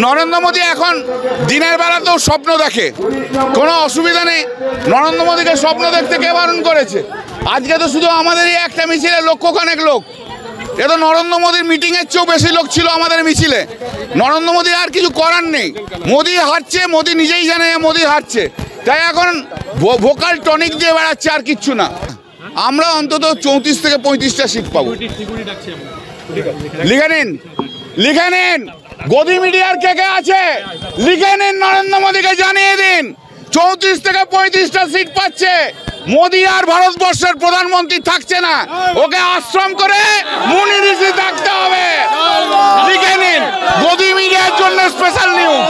নরেন্দ্র মোদী এখন দিনের বেলাতেও স্বপ্ন দেখে, কোনো অসুবিধা নেই। নরেন্দ্র মোদীকে স্বপ্ন দেখতে কে বারণ করেছে? আজকে তো শুধু আমাদেরই একটা মিছিলে লক্ষখানেক লোক। এ তো নরেন্দ্র মোদীর মিটিংয়ের চেয়েও বেশি লোক ছিল আমাদের মিছিলে। নরেন্দ্র মোদীর আর কিছু করার নেই। মোদী হারছে, মোদী নিজেই জানে মোদী হারছে, তাই এখন ভোকাল টনিক দিয়ে বেড়াচ্ছে, আর কিচ্ছু না। আমরা অন্তত 34 থেকে 35টা সিট পাবো। লিখে নিন, লিখে নিন। গদি মিডিয়ার কে কে আছে লিখে নিন, নরেন্দ্র মোদীকে জানিয়ে দিন 34 থেকে 35টা সিট পাচ্ছে। মোদী আর ভারতবর্ষের প্রধানমন্ত্রী থাকছে না, ওকে আশ্রম করে মুনি ঋষি থাকতে হবে। লিখে নিন, গদি মিডিয়ার জন্য স্পেশাল নিউজ।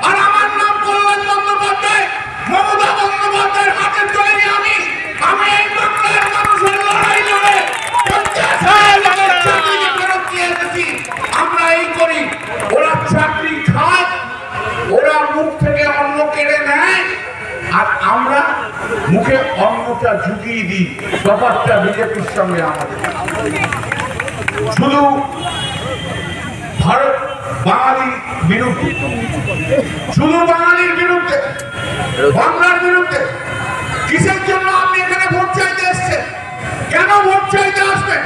আর আমার নাম কল্যাণ বন্দ্যোপাধ্যায়, মমতা বন্দ্যোপাধ্যায়ের হাতের তৈরি আমি এই বাংলার মানুষের লড়াই লড়ে 50,000 লোকের চাকরিকে ফেরত দিয়ে এসেছি। আমরা এই করি, ওরা চাকরি খায়, ওরা মুখ থেকে অন্ন কেড়ে নেয়, আর আমরা মুখে অন্নটা ঝুঁকিয়ে দিই। ব্যাপারটা বিজেপির সঙ্গে আমাদের শুধু ভারত বাঙালির বিরুদ্ধে, শুধু বাঙালির বিরুদ্ধে, বাংলার বিরুদ্ধে। কিসের জন্য আপনি এখানে ভোট চাইতে এসছেন? কেন ভোট চাইতে আসবেন?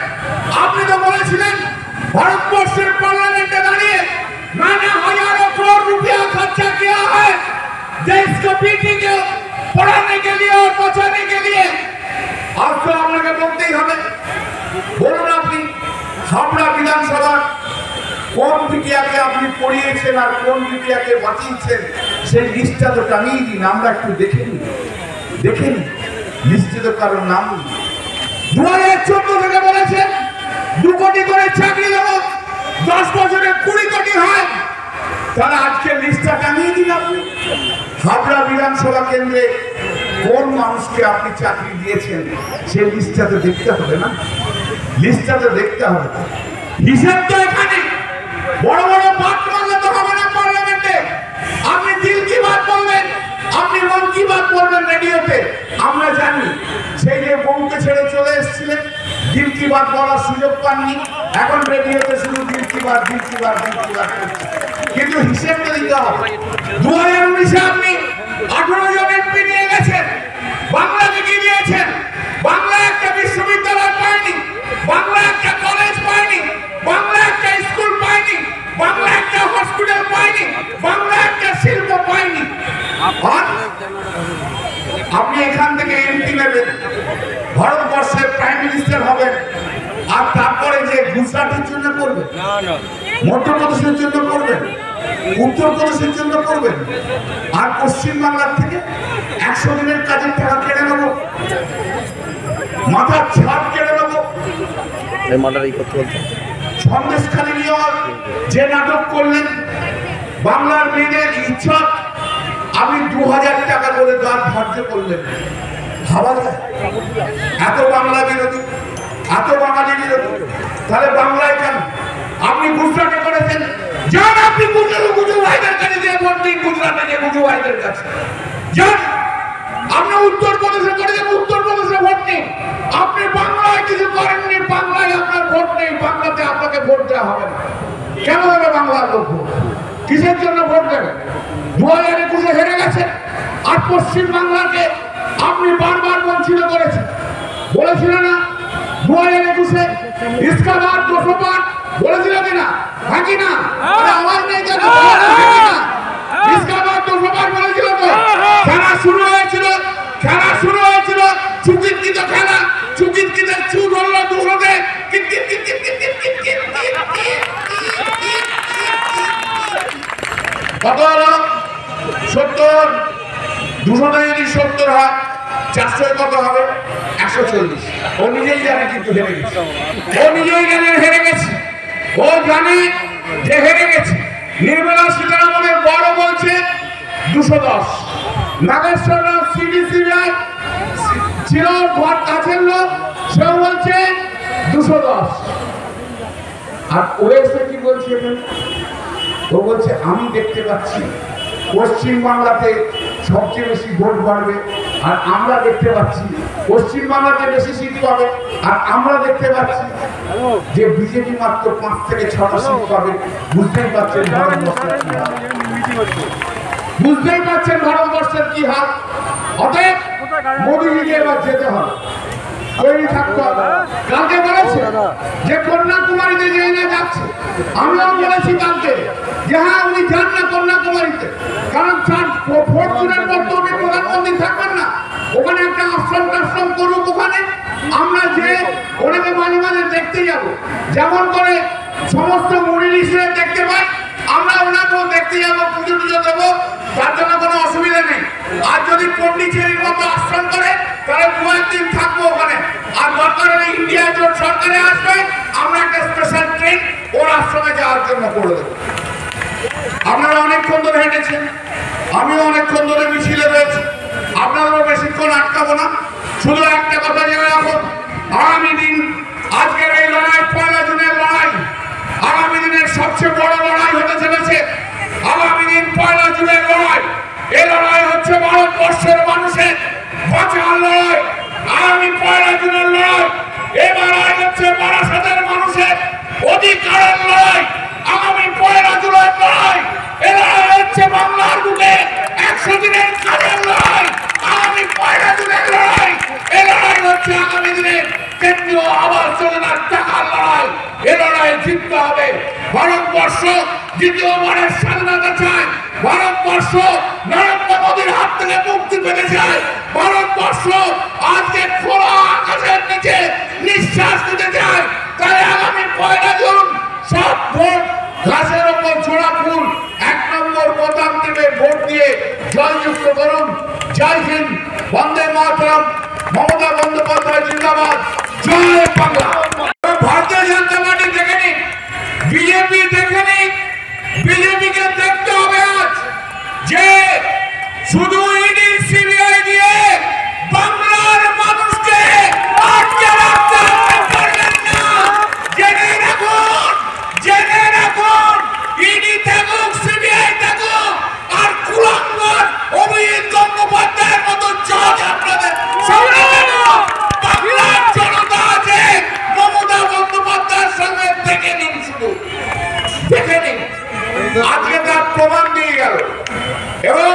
আপনি তো বলেছিলেন ভারতবর্ষের पार्लियामेंट दाঁড়িয়ে मैंने हजारों करोड़ रुपया खर्चा किया है देश को बेटी को पढ़ाने के लिए और बचाने के लिए। आज तो আপনাকে বলতেই হবে, বলুন আপনি হাবড়া বিধানসভার কোন বিটিয়াকে আপনি পড়িয়েছেন আর কোন বিটিয়াকে বাঁচিয়েছেন সেই লিস্টটা তো টানিয়ে দিন, আমরা একটু দেখে নিই। দেখে নিই, লিস্টে তো কারোর নাম নেই। 2014 থেকে বলেছেন 2 কোটি করে চাকরি দেবো, 10 বছরে 20 কোটি হয়। তাহলে আজকে লিস্টটা টানিয়ে দিন আপনি। হাবড়া বিধানসভা কেন্দ্রে কোন মানুষকে আপনি চাকরি দিয়েছেন সেই লিস্টটা তো দেখতে হবে না? লিস্টটা তো দেখতে হবে। হিসাব তো এখানে বড় বড় বাদ মারলে তো হবে না পার্লামেন্টে। আপনি দিল কি বাত বলবেন, আপনি মন কি বাত বলবেন রেডিওতে। আমরা জানি সেই যে বউকে ছেড়ে চলে এসেছিলেন, দিল কি বাত বলার সুযোগ পাননি, এখন রেডিওতে শুধু দিল কি বাত, দিল কি বাত, দিল কি বাত। কিন্তু হিসেবটা দিতে হবে। 2019-এ আপনি 18 জন এমপি নিয়ে গেছেন, বাংলাকে কি দিয়েছেন? বাংলা একটা বিশ্ববিদ্যালয় পায়নি, বাংলা একটা কলেজ পায়নি, বাংলা একটা স্কুল পায়নি, বাংলা একটা হসপিটাল পায়নি, বাংলা একটা শিল্প পায়নি। আপনি এখান থেকে এমপি নেবেন, ভারতবর্ষের প্রাইম মিনিস্টার হবেন, আর তারপরে যে গুজরাটের জন্য করবেন, মধ্যপ্রদেশের জন্য করবেন, উত্তরপ্রদেশের জন্য করবেন, আর পশ্চিমবাংলার থেকে 100 দিনের কাজের টাকা কেড়ে নেব, মাথার ছাদ কেড়ে নেব। সন্দেশখালী নিয়ে যে নাটক করলেন, বাংলার মেয়েদের ইচ্ছা আপনি 2000 টাকা করে দান ধার্য করলেন। ভাবা যায়? এত বাংলা বিরোধী, এত বাঙালি বিরোধী, তাহলে বাংলায় কেন? আপনি গুজরাটে করেছেন, যান আপনি গুজু ভাইদের কাছে দিয়ে ভোট দিন, গুজরাটে যে গুজু ভাইদের কাছে যান। আপনি উত্তরপ্রদেশে করেছেন, উত্তরপ্রদেশে ভোট নিন। আপনি বাংলায় কিছু করেননি, বাংলায় আপনার ভোট নেই, বাংলাতে আপনাকে ভোট দেওয়া হবে না। কেন হবে বাংলার লোক ভোট? কিসের জন্য ভোট দেবে? 2021-এ হেরে গেছেন, আর পশ্চিমবাংলাকে আপনি বারবার বঞ্চিত করেছেন। বলেছিলেন না 2021-এ इसका बात 200 বার বলেছিল কিনা? হ্যাঁ কিনা? আওয়াজ নেই কেন? इसका बात 200 বার বলেছিল তো। খেলা শুরু হয়েছিল, খেলা শুরু হয়েছিল, চুকিত খেলা, চুকিত চুট হলো 200-তে। কত হলো? 70। 200-তে যদি 70 হয়, 400 কত হবে? 140। ও নিজেই জানে কিন্তু হেরে গেছে, ও নিজেই জানে হেরে গেছে, ও জানে যে হেরে গেছে। নির্মলা সীতারামনের বড় বলছে 210, নাগেশ্বর রাও সিডিসিআই ছিল ঘর কাছের লোক, সেও বলছে 210। আর ওএসএ কি বলছে? ও বলছে আমি দেখতে পাচ্ছি পশ্চিমবাংলাতে সবচেয়ে বেশি ভোট বাড়বে, আর আমরা দেখতে পাচ্ছি পশ্চিমবাংলাতে বেশি সিট পাবে, আর আমরা দেখতে পাচ্ছি যে বিজেপি মাত্র 5 থেকে 6টা সিট পাবে, বুঝতেই পারছেন ভারতবর্ষের কি হাল। অতএব মোদীজিকে এবার যেতে হবে, তৈরি থাকতে হবে। কালকে বলেছে যে কন্যাকুমারীতে যে না যাচ্ছে, আমিও বলেছি কালকে যে হ্যাঁ উনি যান না কন্যাকুমারীতে, কারণ 4 জুনের পর তো উনি প্রধানমন্ত্রী থাকবেন না। ওখানে একটা আশ্রম করুক, ওখানে আমরা যে ওনাকে মাঝে মাঝে দেখতে যাব, যেমন করে সমস্ত মুনি ঋষিদের দেখতে পাই, আমরা ওনাকেও দেখতে যাবো, পুজো টুজো দেবো, তার জন্য কোনো অসুবিধা নেই। আর যদি পন্ডিচেরির মতো আশ্রম করে তাহলে 2 দিন থাকবো ওখানে। আর দরকার হলে ইন্ডিয়া জোট সরকারে আসবে, আমরা একটা স্পেশাল ট্রেন ওর আশ্রমে যাওয়ার জন্য করে দেবো। আপনারা অনেকক্ষণ ধরে হেঁটেছেন, আমিও অনেকক্ষণ ধরে মিছিলে রয়েছি, আপনারাও বেশিক্ষণ আটকাবো না। শুধু একটা কথা জেনে রাখুন, আগামী দিন আজকের এই লড়াই 1 জুনের লড়াই আগামী দিনের সবচেয়ে বড় লড়াই হতে চলেছে। আগামী দিন 1 জুনের লড়াই, এই লড়াই হচ্ছে ভারতবর্ষের মানুষের বাঁচার লড়াই। আগামী 1 জুনের লড়াই, এই লড়াই হচ্ছে বারাসাতের মানুষের অধিকারের লড়াই। আগামী 1 জুনের লড়াই, এই লড়াই হচ্ছে বাংলার বুকে 100 দিনের কাজের লড়াই। আগামী 1 জুনের লড়াই, এই লড়াই হচ্ছে আগামী দিনের কেন্দ্রীয় আবাস যোজনার টাকার লড়াই। এ লড়াই জিততে হবে। ভারতবর্ষ দ্বিতীয়বারের স্বাধীনতা চায়, ভারতবর্ষ নরেন্দ্র মোদীর হাত থেকে মুক্তি পেতে চায়, ভারতবর্ষ আজকে খোলা আকাশের নিচে নিঃশ্বাস নিতে চায়। তাই আগামী 1 জুন সব ভোট ঘাসের ওপর ছোড়া ফুল 1 নম্বর বোতাম টিপে ভোট দিয়ে জয়যুক্ত করুন। জয় হিন্দ, বন্দে মাতরম, মমতা বন্দ্যোপাধ্যায় জিন্দাবাদ, জয় বাংলা। ভারতীয় জনতা পার্টি দেখে নিন, বিজেপি দেখে নিন, বিজেপিকে দেখতে হবে আজ যে শুধু ইডি সিবিআই দিয়ে বাংলার মানুষকে আটকে রাখতে পারবেন না। জেনে রাখুন ইডি থাকুক, সিবিআই থাকুক, আর কুলাঙ্গার অভিজিৎ গঙ্গোপাধ্যায়ের মতো জজ আপনাদের সামনে থাকুক, বাংলার জনতা আছে মমতা বন্দ্যোপাধ্যায়ের সঙ্গে দেখে নিন, শুধু দেখে নিন। আজকে তার প্রমাণ দিয়ে গেল। এবং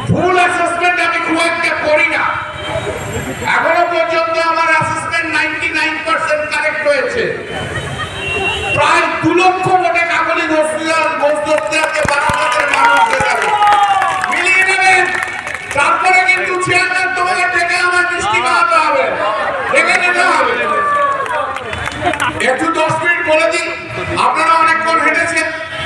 ভুল অ্যাসেসমেন্ট আমি খুব একটা করি না, এখনো পর্যন্ত আমার অ্যাসেসমেন্ট 99% কারেক্ট হয়েছে। প্রায় 2 লক্ষ ভোটে কাকলি ঘোষদস্তিদারকে বারাসাতের মানুষ জেতাবে। মিলিয়ে নেবেন। তারপরে কিন্তু চেয়ারম্যান তোমাকে ডেকে আমার মিষ্টি খাওয়াতে হবে, ডেকে নিতে হবে। একটু 10 মিনিট বলে দিই।